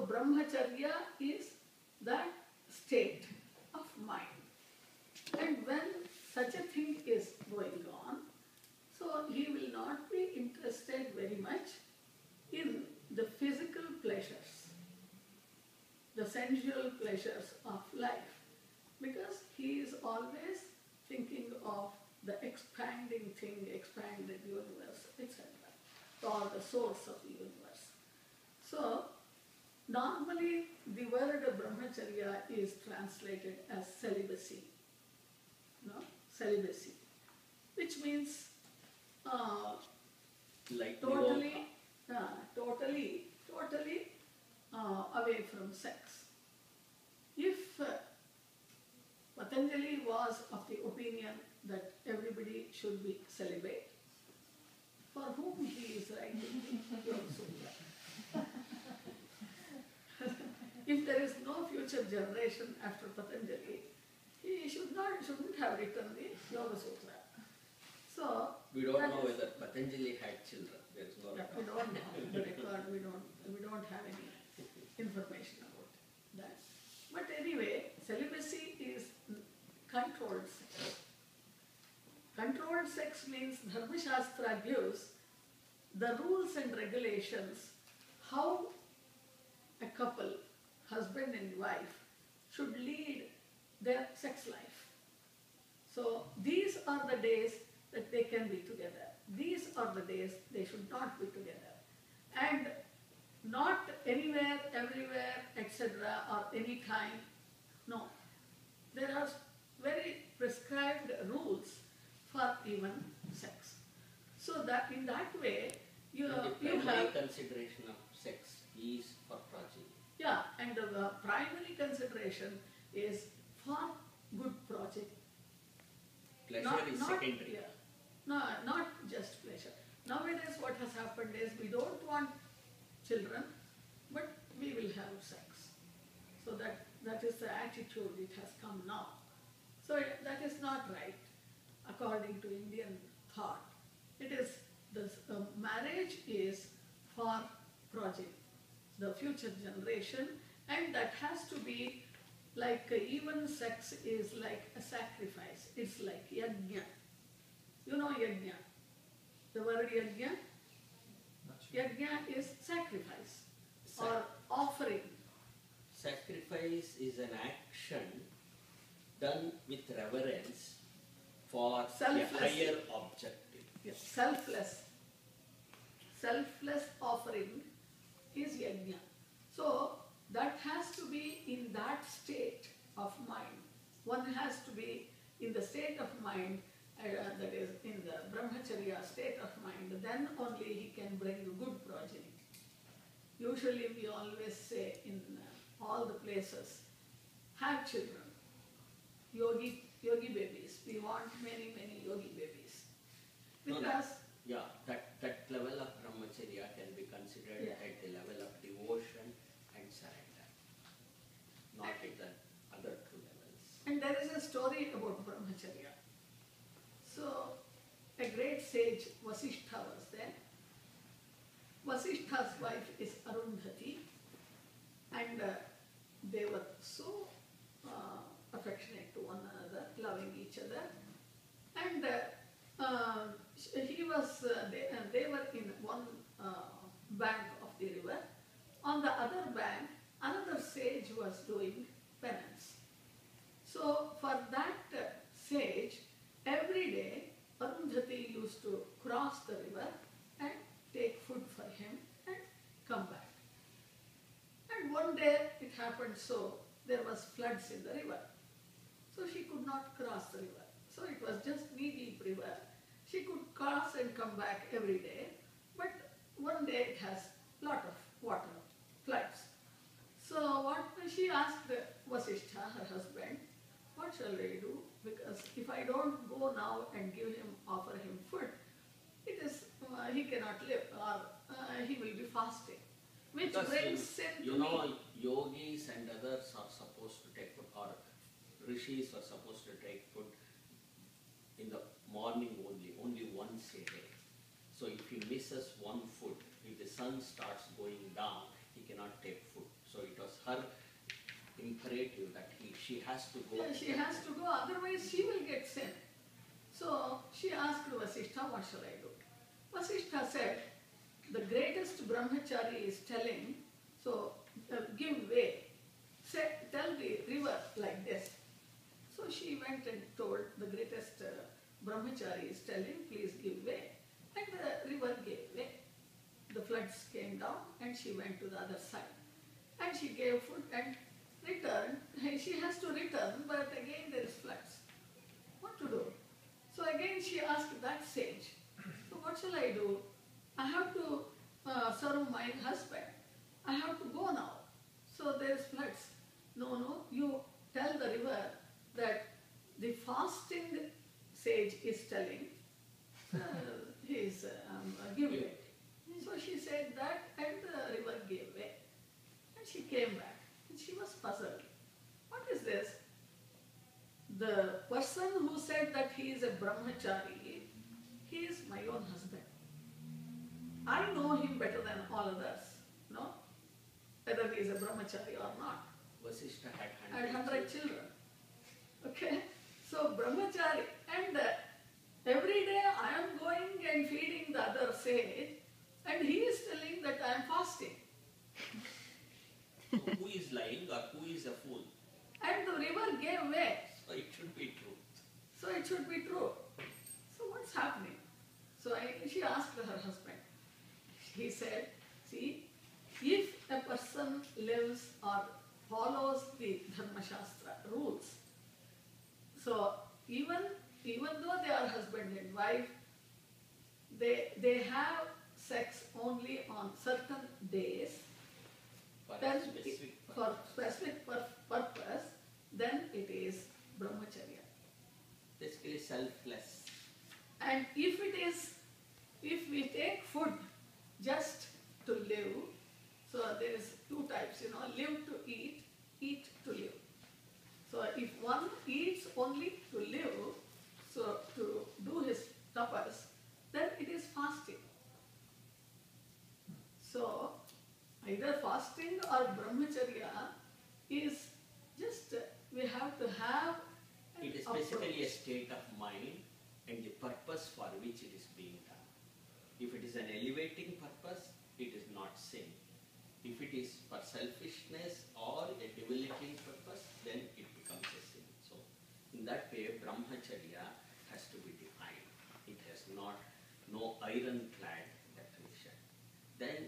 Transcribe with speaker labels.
Speaker 1: So Brahmacharya is that state of mind. And when such a thing is going on, so he will not be interested very much in the physical pleasures, the sensual pleasures of life, because he is always thinking of the expanding thing, expanded universe, etc., or the source of the universe. So, normally the word Brahmacharya is translated as celibacy, no? Celibacy, which means
Speaker 2: Like
Speaker 1: totally away from sex. If Patanjali was of the opinion that everybody should be celibate, for whom he is writing the Yoga Sutra. If there is no future generation after Patanjali, he shouldn't have written the Yoga Sutra. So
Speaker 2: we don't know whether Patanjali had children. There is no
Speaker 1: record. We don't know the record. We don't have any information about that. But anyway, celibacy is controlled sex. Controlled sex means Dharma Shastra gives the rules and regulations how a couple, husband and wife, should lead their sex life. So these are the days that they can be together. These are the days they should not be together. And not anywhere, everywhere, etc. or any time. No. There are very prescribed rules for even sex. So that in that way, you have
Speaker 2: consideration of sex is for progeny.
Speaker 1: Yeah, and the primary consideration is for good progeny.
Speaker 2: Pleasure is secondary.
Speaker 1: Yeah. No, not just pleasure. Nowadays what has happened is we don't want children, but we will have sex. So that is the attitude it has come now. So that is not right according to Indian thought. It is, marriage is for progeny, the future generation, and that has to be like even sex is like a sacrifice. It's like yajna. You know yajna? The word yajna? Yajna is sacrifice or offering.
Speaker 2: Sacrifice is an action done with reverence for a higher objective.
Speaker 1: Yes. Selfless offering is yajna. So that has to be in that state of mind. One has to be in the state of mind, that is in the Brahmacharya state of mind, then only he can bring good progeny. Usually we always say in all the places, have children, yogi babies. We want many yogi babies. Because
Speaker 2: that level of Brahmacharya can be considered at the level of devotion and surrender, not at the other two levels.
Speaker 1: And there is a story about Brahmacharya. So, a great sage, Vasishtha, was there. Vasishtha's wife is Arundhati, and they were so affectionate to one another, loving each other. And they were in one bank of the river. On the other bank, another sage was doing penance. So for that sage, every day Arundhati used to cross the river and take food for him and come back. And one day it happened so, there was floods in the river. So she could not cross the river. So it was just knee-deep river. She could cross and come back every day, but one day it has lot of water, floods. So what she asked Vasishtha, her husband, what shall I do? Because if I don't go now and offer him food, it is he cannot live, or he will be fasting. Which
Speaker 2: because
Speaker 1: brings sin to me.
Speaker 2: Yogis and others are supposed to take food, or rishis are supposed to take food in the morning only once a day. So if he misses one food, if the sun starts going down, he cannot take food. So it was her imperative that she has to go.
Speaker 1: Yeah, she has to go, otherwise she will get sent. So she asked Vasishtha, what shall I do? Vasishtha said, the greatest Brahmachari is telling, so give way. Tell the river like this. So she went and told the greatest Brahmachari is telling, please give way. And the river gave way. The floods came down and she went to the other side. And she gave food and returned. She has to return, but again there is floods. What to do? So again she asked that sage, so what shall I do? I have to serve my husband. I have to go now. So there is floods. No, you tell the river that the fasting sage is telling, he is giving. So she said that and the river gave way. And she came back and she was puzzled. What is this? The person who said that he is a brahmachari, he is my own husband. I know him better than all others, no? Whether he is a brahmachari or not.
Speaker 2: Vasishtha
Speaker 1: had 100 children. Okay? So brahmachari, and every day I am going and feeding the other sage, and he is telling that I am fasting.
Speaker 2: So who is lying or who is a fool?
Speaker 1: And the river gave way.
Speaker 2: So it should be true.
Speaker 1: So it should be true. So what's happening? So she asked her husband. He said, see, if a person lives or follows the Dharma Shastra rules, so even though they are husband and wife, they have sex only on certain days, for specific purpose, then it is Brahmacharya.
Speaker 2: Basically selfless.
Speaker 1: And if we take food just to live, so there is two types, live to eat, eat to live. So if one eats only to live, so to do his tapas, then it is fasting. So either fasting or brahmacharya is just, we have to have an
Speaker 2: It is
Speaker 1: approach.
Speaker 2: basically a state of mind and the purpose for which it is being done. If it is an elevating purpose, it is not sin. If it is for selfishness or a debilitating purpose, then it becomes a sin. So in that way, brahmacharya has to be defined. It has no ironclad definition. Then